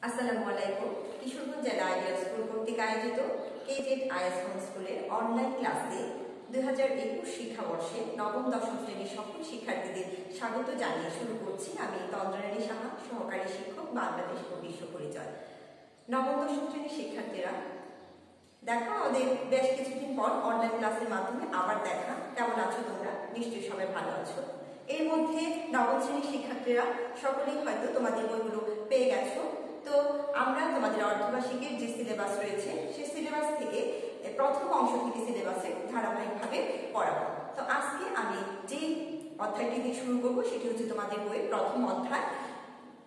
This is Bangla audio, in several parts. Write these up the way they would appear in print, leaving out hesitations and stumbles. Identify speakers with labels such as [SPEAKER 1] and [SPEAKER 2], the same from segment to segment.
[SPEAKER 1] আসসালামু আলাইকুম। কিশোরগঞ্জ জেলা আইডিয়াল স্কুল কর্তৃক আয়োজিত কেজেড আইএস হোম স্কুলের অনলাইন ক্লাসে 2021 শিক্ষাবর্ষে নবম দশম শ্রেণীর সকল শিক্ষার্থীদের স্বাগত জানিয়ে শুরু করছি আমি তন্দ্রারানী সাহা, সহকারী শিক্ষক, বাংলাদেশ ও বিশ্ব পরিচয়। নবম দশম শ্রেণীর শিক্ষার্থীরা দেখো, আমাদের বেশ কিছুদিন পর অনলাইন ক্লাসের মাধ্যমে আবার দেখা। কেমন আছো তোমরা? নিশ্চয়ই সবাই ভালো আছো। এর মধ্যে নবম শ্রেণীর শিক্ষার্থীরা সকলেই হয়তো তোমাদের বইগুলো পেয়ে গেছো। তো আমরা তোমাদের অর্ধবার্ষিকের যে সিলেবাস রয়েছে সেই সিলেবাস থেকে প্রথম অংশ থেকে সিলেবাসে ধারাবাহিকভাবে পড়াবো। তো আজকে আমি যে অধ্যায়টি দিয়ে শুরু করবো সেটি হচ্ছে তোমাদের বইয়ের প্রথম অধ্যায়,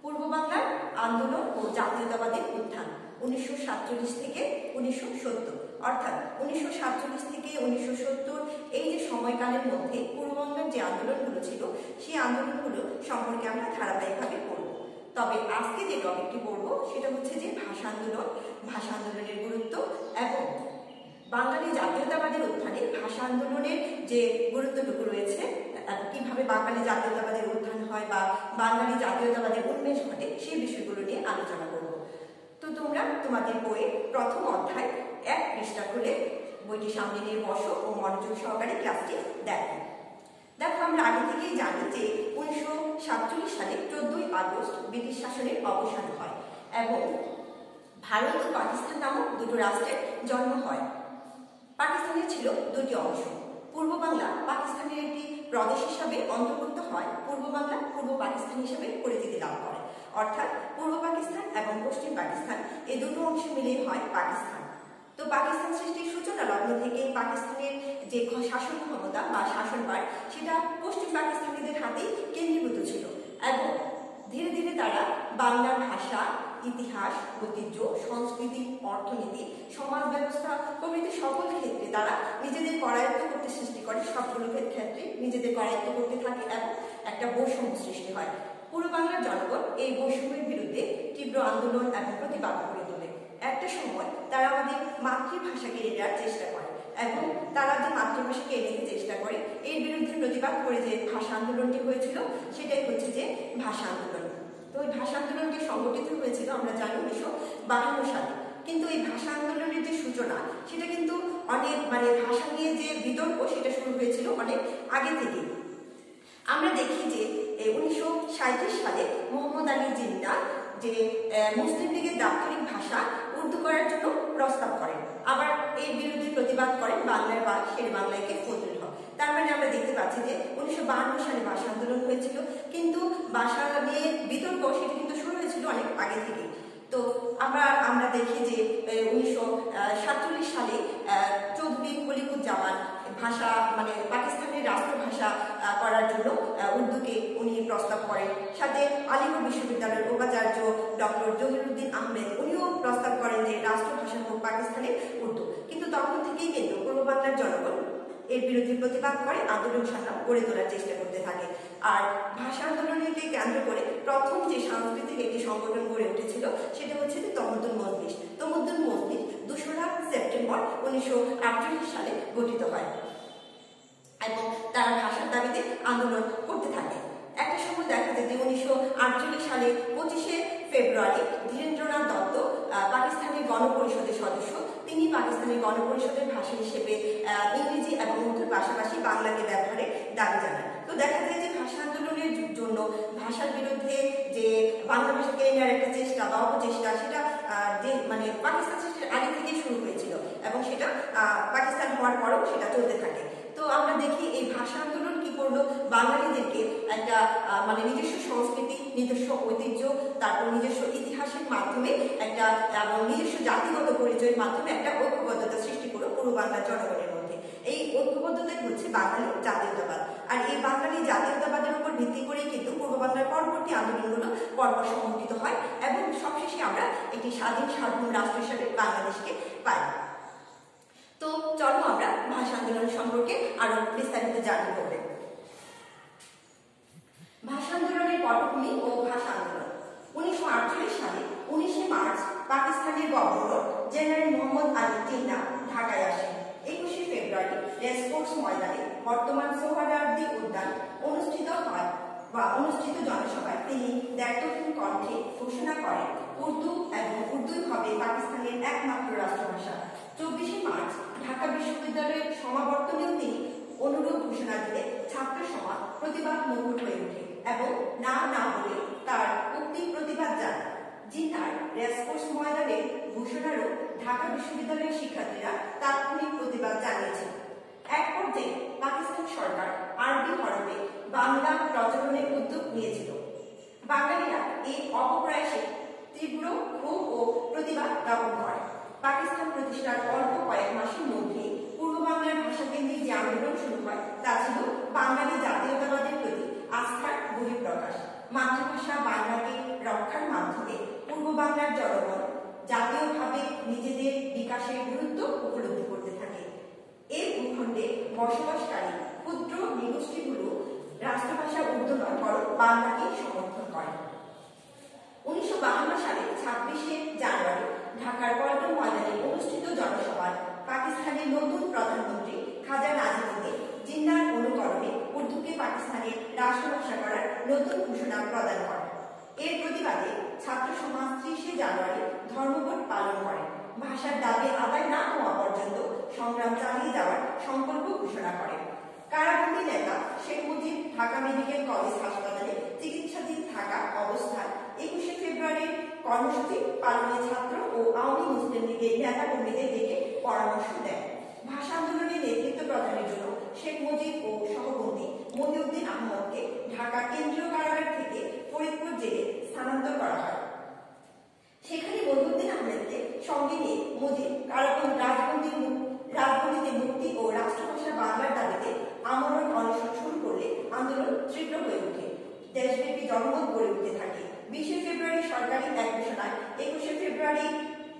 [SPEAKER 1] পূর্ব বাংলার আন্দোলন ও জাতীয়তাবাদের উত্থান 1947 থেকে 1970। অর্থাৎ 1947 থেকে 1970 এই যে সময়কালের মধ্যে পূর্ববঙ্গের যে আন্দোলনগুলো ছিল সেই আন্দোলনগুলো সম্পর্কে আমরা ধারাবাহিকভাবে পড়ব। তবে আজকে যে টপিকটি পড়ব সেটা হচ্ছে যে ভাষা আন্দোলন, ভাষা আন্দোলনের গুরুত্ব এবং বাঙালি জাতীয়তাবাদের উত্থানে ভাষা আন্দোলনের যে গুরুত্বটুকু রয়েছে, কিভাবে বাঙালি জাতীয়তাবাদের উত্থান হয় বা বাঙালি জাতীয়তাবাদের উন্মেষ ঘটে সেই বিষয়গুলো নিয়ে আলোচনা করব। তো তোমরা তোমাদের বইয়ের প্রথম অধ্যায় 1 পৃষ্ঠা খুলে বইটি সামনে নিয়ে বসো ও মনোযোগ সহকারে ক্লাসটি দেখো। আমরা আগে থেকেই জানি যে 1947 সালে 14ই আগস্ট ব্রিটিশ শাসনের অবসান হয় এবং ভারত ও পাকিস্তান নামক দুটো রাষ্ট্রের জন্ম হয়। পাকিস্তানের ছিল দুটি অংশ। পূর্ব বাংলা পাকিস্তানের একটি প্রদেশ হিসাবে অন্তর্ভুক্ত হয়। পূর্ব বাংলা পূর্ব পাকিস্তান হিসাবে পরিচিতি লাভ করে। অর্থাৎ পূর্ব পাকিস্তান এবং পশ্চিম পাকিস্তান এই দুটো অংশ মিলেই হয় পাকিস্তান। তো পাকিস্তান সৃষ্টির সূচনা লগ্ন থেকে পাকিস্তানের যে শাসন ক্ষমতা বা শাসনভার সেটা পশ্চিম পাকিস্তানিদের হাতেই কেন্দ্রীভূত ছিল এবং ধীরে ধীরে তারা বাংলার ভাষা, ইতিহাস, ঐতিহ্য, সংস্কৃতি, অর্থনীতি, সমাজ ব্যবস্থা প্রভৃতি সকল ক্ষেত্রে তারা নিজেদের করায়ত্ত করতে সৃষ্টি করে। সবগুলো ক্ষেত্রে নিজেদের করায়ত্ত করতে থাকে এবং একটা বৈষম্য সৃষ্টি হয়। পূর্ব বাংলার জনগণ এই বৈষম্যের বিরুদ্ধে তীব্র আন্দোলন এবং প্রতিবাদ করে তোলে। একটা সময় তারা আমাদের মাতৃভাষাকে কেড়ে নেওয়ার চেষ্টা করে এবং তারা যে মাতৃভাষাকে এনে নিতে চেষ্টা করে এর বিরুদ্ধে প্রতিবাদ করে যে ভাষা আন্দোলনটি হয়েছিল সেটাই হচ্ছে যে ভাষা আন্দোলন। তো এই ভাষা আন্দোলনটি সংগঠিত হয়েছিল আমরা জানি 1952 সালে। কিন্তু এই ভাষা আন্দোলনের যে সূচনা সেটা কিন্তু অনেক ভাষা নিয়ে যে বিতর্ক সেটা শুরু হয়েছিল অনেক আগে থেকে। আমরা দেখি যে 1937 সালে মোহাম্মদ আলী জিন্নাহ যে মুসলিম লীগের দাপ্তরিক ভাষা উর্দু করার জন্য প্রস্তাব করেন, আবার এর বিরুদ্ধে প্রতিবাদ করেন বাংলার বা শের বাংলাকে ফজলুল হক। তার মানে আমরা দেখতে পাচ্ছি যে 1952 সালে ভাষা আন্দোলন হয়েছিল, কিন্তু ভাষা নিয়ে বিতর্ক সেটা কিন্তু শুরু হয়েছিল অনেক আগে থেকে। তো আমরা দেখি যে 1947 সালে চৌধুরী খলিকুজ্জামান ভাষা পাকিস্তানের রাষ্ট্রভাষা করার জন্য উর্দুকে উনি প্রস্তাব করেন। সাথে আলিগড় বিশ্ববিদ্যালয়ের উপাচার্য ডক্টর জহিরুদ্দিন আহমেদ উনিও প্রস্তাব করেন যে রাষ্ট্রভাষা হোক পাকিস্তানের উর্দু। কিন্তু তখন থেকেই কিন্তু পূর্ব বাংলার জনগণ এর বিরুদ্ধে প্রতিবাদ করে আন্দোলন সংগ্রাম গড়ে তোলার চেষ্টা করতে থাকে। আর ভাষা আন্দোলনকে কেন্দ্র করে প্রথম যে সাংস্কৃতিক একটি সংগঠন গড়ে উঠেছিল সেটা হচ্ছে তমদ্দুন মজলিস। তমদ্দুন মজলিস 2রা সেপ্টেম্বর 1948 সালে গঠিত হয় এবং তারা ভাষার দাবিতে আন্দোলন করতে থাকে। একটা সময় দেখা যায় যে 1948 সালে 25শে ফেব্রুয়ারি ধীরেন্দ্রনাথ দত্ত পাকিস্তানের গণপরিষদের সদস্য, তিনি পাকিস্তানের গণপরিষদের ভাষা হিসেবে ইংরেজি এবং উর্দুর পাশাপাশি বাংলাকে ব্যবহারের দাবি জানান। তো দেখা যায় যে ভাষা আন্দোলনের জন্য ভাষার বিরুদ্ধে যে বাংলা ভাষাকে নেওয়ার একটা চেষ্টা বা অপচেষ্টা সেটা যে পাকিস্তান সৃষ্টির আগে থেকেই শুরু হয়েছিল এবং সেটা পাকিস্তান হওয়ার পরেও সেটা চলতে থাকে। তো আমরা দেখি এই ভাষা আন্দোলন কি করলো, বাঙালিদেরকে একটা নিজস্ব সংস্কৃতি, নিজস্ব ঐতিহ্য, তারপর নিজস্ব ইতিহাসের মাধ্যমে একটা এবং নিজস্ব জাতিগত পরিচয়ের মাধ্যমে একটা ঐক্যবদ্ধতা সৃষ্টি করলো পূর্ব বাংলার জনগণের মধ্যে। এই ঐক্যবদ্ধতাই হচ্ছে বাঙালি জাতীয়তাবাদ। আর এই বাঙালি জাতীয়তাবাদের উপর ভিত্তি করেই কিন্তু পূর্ব বাংলার পরবর্তী আন্দোলনগুলো পরপর সংগঠিত হয় এবং সবশেষে আমরা একটি স্বাধীন সার্বভৌম রাষ্ট্র হিসেবে বাংলাদেশকে পাই। তো চলো আমরা ভাষা আন্দোলন সম্পর্কে আরো বিস্তারিত জানতে হবে। ভাষা আন্দোলনের পটভূমি ও ভাষা আন্দোলন। 1948 সালে 19শে মার্চ পাকিস্তানের গভর্নর জেনারেল মোহাম্মদ আলী জিন্নাহ ঢাকায় আসেন। 21শে ফেব্রুয়ারি রেসকোর্স ময়দানে বর্তমান সোহরাওয়ার্দী উদ্যান অনুষ্ঠিত জনসভায় তিনি দ্ব্যর্থহীন কণ্ঠে ঘোষণা করেন উর্দু হবে পাকিস্তানের একমাত্র রাষ্ট্রভাষা। 24শে মার্চ ঢাকা বিশ্ববিদ্যালয়ের সমাবর্তনেও তিনি অনুরূপ ঘোষণা দিলে ছাত্র সমাজ প্রতিবাদ মুখর হয়ে ওঠে এবং না না বলে তার উক্তি প্রতিবাদ জানায়। জিন্নার রেসকোর্স ময়দানের ঘোষণারও ঢাকা বিশ্ববিদ্যালয়ের শিক্ষার্থীরা তাৎক্ষণিক প্রতিবাদ জানিয়েছে। এক পর্যায়ে পাকিস্তান সরকার আরবি হরফে বাংলা প্রচলনের উদ্যোগ নিয়েছিল। বাঙালিরা এই অপপ্রয়াসে তীব্র ক্ষোভ ও প্রতিবাদ জ্ঞাপন করে। পাকিস্তান প্রতিষ্ঠার অল্প কয়েক মাসের মধ্যে পূর্ব বাংলার ভাষাকেন্দ্রিক যে আন্দোলন শুরু হয় তা ছিল বাঙালি জাতীয়তাবাদের প্রতি আস্থার বহিঃপ্রকাশ। মাতৃভাষা বাংলাকে রক্ষার মাধ্যমে পূর্ব বাংলার জনগণ জাতীয়ভাবে নিজেদের বিকাশের গুরুত্ব উপলব্ধি করতে থাকে। এই ভূখণ্ডে বসবাসকারী ক্ষুদ্র নৃগোষ্ঠীগুলো রাষ্ট্রভাষা উর্দু নয় বরং বাংলাকে সমর্থন করে। 1952 সালে 26শে জানুয়ারি ঢাকার পল্টন ময়দানে অনুষ্ঠিত জনসভায় পাকিস্তানের নতুন প্রধানমন্ত্রী খাজা নাজিমুদ্দিন জিন্নার অনুকরণে উর্দুকে পাকিস্তানের রাষ্ট্রভাষা করার নতুন ঘোষণা প্রদান করেন। এর প্রতিবাদে ছাত্র সমাজ 30শে জানুয়ারি ধর্মঘট পালন করে। ভাষার দাবি আদায় না হওয়া পর্যন্ত সংগ্রাম চালিয়ে যাওয়ার সংকল্প ঘোষণা করে। কারাবন্দী নেতা শেখ মুজিব ঢাকা মেডিকেল কলেজ হাসপাতালে চিকিৎসাধীন থাকা অবস্থায় 21শে ফেব্রুয়ারির কর্মসূচি পালনে ছাত্র ও আওয়ামী মুসলিম লীগের নেতা কর্মীদের ডেকে পরামর্শ দেন। ভাষা আন্দোলনের নেতৃত্ব প্রদানের জন্য শেখ মুজিব ও সহবন্দী মহিউদ্দিন আহমদকে ঢাকা কেন্দ্রীয় কারাগার থেকে ফরিদপুর জেলে স্থানান্তর করা হয়। সেখানে মহিউদ্দিন আহমেদকে সঙ্গে নিয়ে মুজিব রাজবন্দীতে মুক্তি ও রাষ্ট্রভাষা বাংলার দাবিতে আমরণ অনশন শুরু করলে আন্দোলন তীব্র হয়ে ওঠে। দেশব্যাপী জনমত গড়ে উঠতে থাকে। 20শে ফেব্রুয়ারি সরকারি এক ঘোষণায় 21শে ফেব্রুয়ারি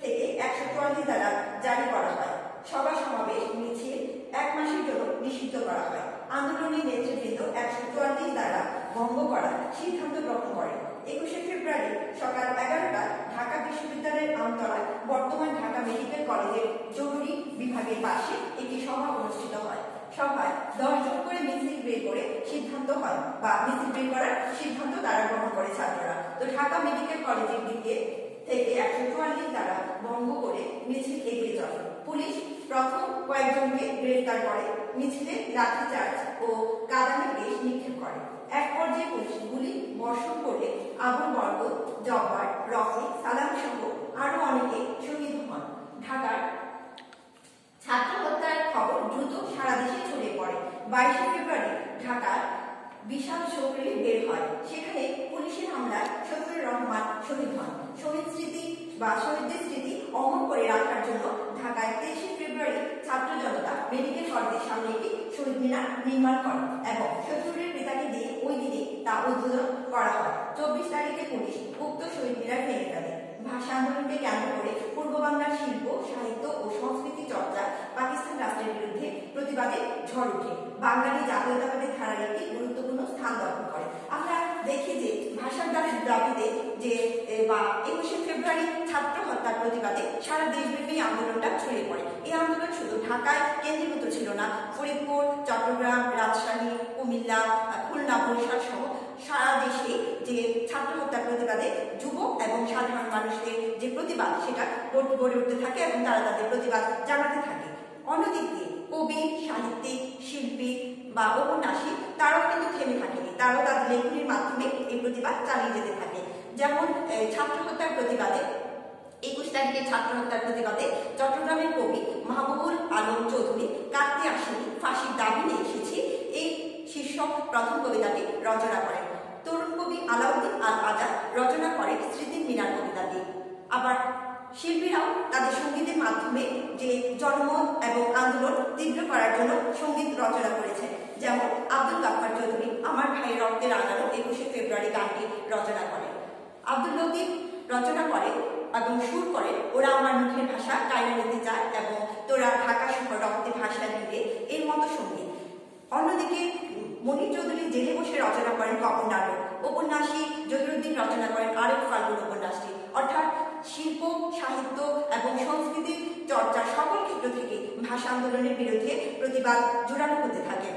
[SPEAKER 1] থেকে 144 ধারা জারি করা হয়। সভা সমাবেশ মিছিল এক মাসের জন্য নিষিদ্ধ করা হয়। আন্দোলনের নেতৃবৃন্দ 144 ধারা ভঙ্গ করার সিদ্ধান্ত গ্রহণ করে। 21শে ফেব্রুয়ারি সকাল 11টায় ঢাকা বিশ্ববিদ্যালয়ের আমতলায় বর্তমান ঢাকা মেডিকেল কলেজের জরুরি বিভাগের পাশে একটি সভা অনুষ্ঠিত হয়। সভায় 10 জন করে মিছিল বের করে সিদ্ধান্ত হয় বা মিছিল বের করার সিদ্ধান্ত তারা গ্রহণ করে ছাত্ররা। তো ঢাকা মেডিকেল কলেজের দিকে থেকে 144 ধারা ভঙ্গ করে মিছিল এগিয়ে চলে। পুলিশ প্রথম কয়েকজনকে গ্রেফতার করে, মিছিলে লাঠিচার্জ ও কাদানে গ্যাস নিক্ষেপ করে। এক পর্যায়ে পুলিশ গুলি বর্ষণ করে আবুল বরকত, জব্বার, রফি, সালাম সহ আরো অনেকে শহীদ হন। ঢাকার ছাত্র হত্যার খবর দ্রুত সারা দেশে ছড়িয়ে পড়ে। 22শে ফেব্রুয়ারি ঢাকার বিশাল শোকরিলি বের হয়। সেখানে পুলিশের হামলায় শফিউর রহমান শহীদ হন। শহীদদের স্মৃতি অমর করে রাখার জন্য ঢাকায় 23শে ফেব্রুয়ারি ছাত্র জনতা মেডিকেল কলেজের সামনে একটি শহীদ মিনার নির্মাণ করে এবং শফিউরের পিতাকে দিয়ে ওই দিনে তা উদ্বোধন করা হয়। 24 তারিখে পুলিশ উক্ত শহীদ মিনার ভেঙে ফেলে। ভাষা আন্দোলনকে কেন্দ্র করে পূর্ব বাংলার শিল্প, সাহিত্য ও সংস্কৃতি চর্চা পাকিস্তান রাষ্ট্রের বিরুদ্ধে প্রতিবাদে ঝড় ওঠে। বাঙালি জাতীয়তাবাদের ধারার একটি গুরুত্বপূর্ণ স্থান দখল করে। আমরা দেখি যে ভাষার দাবিতে যে 21শে ফেব্রুয়ারি ছাত্র হত্যার প্রতিবাদে সারা দেশব্যাপী আন্দোলনটা ছড়িয়ে পড়ে। এই আন্দোলন শুধু ঢাকায় কেন্দ্রীভূত ছিল না, ফরিদপুর, চট্টগ্রাম, রাজশাহী, কুমিল্লা, খুলনা, বরিশাল সহ সারা দেশে যে ছাত্র হত্যার প্রতিবাদে যুবক এবং সাধারণ মানুষদের যে প্রতিবাদ সেটা গড়ে উঠতে থাকে এবং তারা তাদের প্রতিবাদ জানাতে থাকে। অন্যদিকে কবি, সাহিত্যিক, শিল্পী বা ঔপন্যাসিক তারাও কিন্তু থেমে থাকেনি, তারাও তাদের লেখনীর মাধ্যমে এই প্রতিবাদ চালিয়ে যেতে থাকে। যেমন ছাত্র হত্যার প্রতিবাদে 21 তারিখে ছাত্র হত্যার প্রতিবাদে চট্টগ্রামের কবি মাহবুবুল আলম চৌধুরী কাটতে আসেনি, ফাঁসির দাবি নিয়ে এসেছি এই শীর্ষক প্রথম কবিতাটি রচনা করেন। তরুণ কবি আলাউদ্দিন আল আজাদ রচনা করেন স্মৃতির মিনার কবিতাটি। আবার শিল্পীরাও তাদের সঙ্গীতের মাধ্যমে যে জনমত এবং আন্দোলন তীব্র করার জন্য সঙ্গীত রচনা করেছেন। যেমন আব্দুল গাফফার চৌধুরী আমার ভাইয়ের রক্তে রাঙানো 21শে ফেব্রুয়ারি গানটি রচনা করেন। আব্দুল লতিফ রচনা করে এবং সুর করে ওরা আমার মুখের ভাষা কায়না নিতে চায় এবং তোরা ঢাকা শহর রক্তে ভাষা দিবে, এর মতো সঙ্গীত। অন্যদিকে মনির চৌধুরী জেলে বসে রচনা করেন কবর নাটক। ঔপন্যাসিক জহিরুদ্দিন রচনা করেন আরেক ফাল্গুন উপন্যাসটি। অর্থাৎ শিল্প, সাহিত্য এবং সংস্কৃতির চর্চার সকল ক্ষেত্র থেকে ভাষা আন্দোলনের বিরুদ্ধে প্রতিবাদ জোরালো হতে থাকে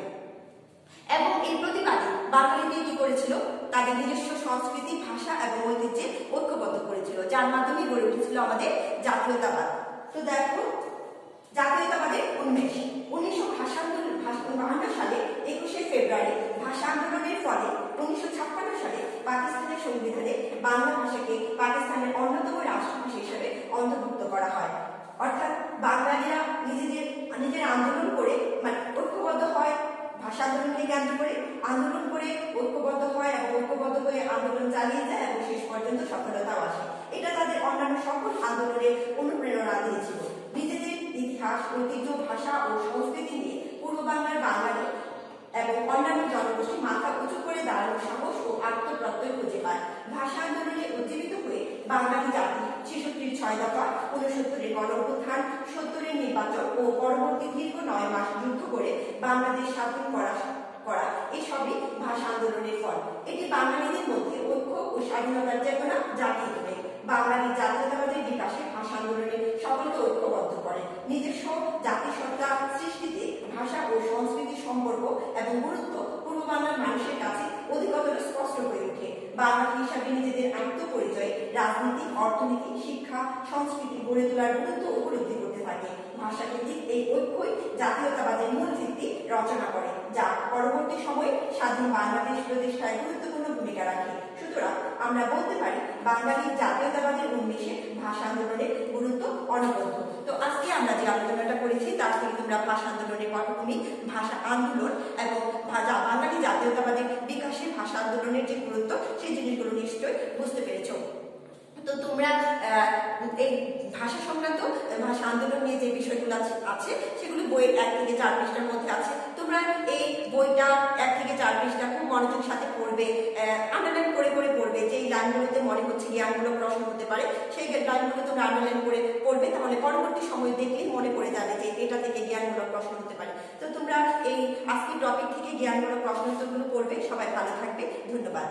[SPEAKER 1] এবং এই প্রতিবাদে বাঙালিদের কি করেছিল, তাদের নিজস্ব সংস্কৃতি, ভাষা এবং ঐতিহ্যে ঐক্যবদ্ধ করেছিল। যার মাধ্যমে গড়ে উঠেছিল আমাদের জাতীয়তাবাদ। তো দেখো, জাতীয়তাবাদের উন্মেষ 1952 সালে 21শে ফেব্রুয়ারি ভাষা আন্দোলনের ফলে 1956 সালে পাকিস্তানের সংবিধানে বাংলা ভাষাকে পাকিস্তানের অন্যতম রাষ্ট্রভাষা হিসেবে অন্তর্ভুক্ত করা হয়। অর্থাৎ বাঙালিরা নিজের আন্দোলন করে মানে ঐক্যবদ্ধ হয়, ভাষা আন্দোলনকে কেন্দ্র করে আন্দোলন করে ঐক্যবদ্ধ হয় এবং ঐক্যবদ্ধ হয়ে আন্দোলন চালিয়ে যায় এবং শেষ পর্যন্ত সফলতাও আসে। এটা তাদের অন্যান্য সকল আন্দোলনের অনুপ্রেরণা দিয়েছিল। নিজেদের ইতিহাস, ঐতিহ্য, ভাষা ও সংস্কৃতি নিয়ে পূর্ব বাংলার বাঙালি এবং অন্যান্য জনগোষ্ঠী মাথা উঁচু করে দাঁড়ানোর সাহস ও আত্মপ্রত্যয় খুঁজে পায়। ভাষা আন্দোলনে উজ্জীবিত হয়ে বাঙালি জাতি 66-র 6 দফা, 69-এর গণঅভ্যুত্থান, 70-এর নির্বাচন ও পরবর্তী দীর্ঘ 9 মাস যুদ্ধ করে বাংলাদেশ স্বাধীন করা এসবই ভাষা আন্দোলনের ফল। এটি বাঙালিদের মধ্যে ঐক্য ও স্বাধীনতার চেতনা জাগিয়ে তোলে। বাঙালি জাতীয়তাবাদের বিকাশে ভাষা আন্দোলনের সকলকে ঐক্যবদ্ধ করে। নিজস্ব জাতিসত্তা সৃষ্টিতে ভাষা ও সংস্কৃতির সম্পর্ক এবং গুরুত্ব পূর্ব বাংলার মানুষের কাছে অধিকতর স্পষ্ট হয়ে ওঠে। বাঙালি হিসাবে নিজেদের আত্মপরিচয়, রাজনীতি, অর্থনীতি, শিক্ষা, সংস্কৃতি গড়ে তোলার গুরুত্ব উপলব্ধি করতে থাকে। ভাষাভিত্তিক এই ঐক্যই জাতীয়তাবাদের মূল ভিত্তি রচনা করে, যা পরবর্তী সময়ে স্বাধীন বাংলাদেশ প্রতিষ্ঠায় গুরুত্বপূর্ণ ভূমিকা রাখে। সুতরাং আমরা বলতে পারি বাঙালি জাতীয়তাবাদের উন্মেষে ভাষা আন্দোলনের গুরুত্ব অনবদ্য। তো আজকে আমরা যে আলোচনাটা করেছি তার থেকে তোমরা ভাষা আন্দোলনের পটভূমি, ভাষা আন্দোলন এবং বাঙালি জাতীয়তাবাদের বিকাশে ভাষা আন্দোলনের যে গুরুত্ব সেই জিনিসগুলো নিশ্চয়ই বুঝতে পেরেছো। তো তোমরা এই ভাষা সংক্রান্ত ভাষা আন্দোলন নিয়ে যে বিষয়গুলো আছে সেগুলো বইয়ের 1 থেকে 4 পৃষ্ঠার মধ্যে আছে। তোমরা এই বইটা 1 থেকে 4 পৃষ্ঠা খুব মনোযোগের সাথে পড়বে, আন্ডারলাইন করে করে পড়বে। যে লাইনগুলোতে মনে হচ্ছে জ্ঞানমূলক প্রশ্ন হতে পারে সেই লাইনগুলো তোমরা আন্ডারলাইন করে পড়বে, তাহলে পরবর্তী সময় দেখলেই মনে পড়ে যাবে যে এটা থেকে জ্ঞানমূলক প্রশ্ন হতে পারে। তো তোমরা এই আজকের টপিক থেকে জ্ঞানমূলক প্রশ্ন উত্তরগুলো পড়বে। সবাই ভালো থাকবে, ধন্যবাদ।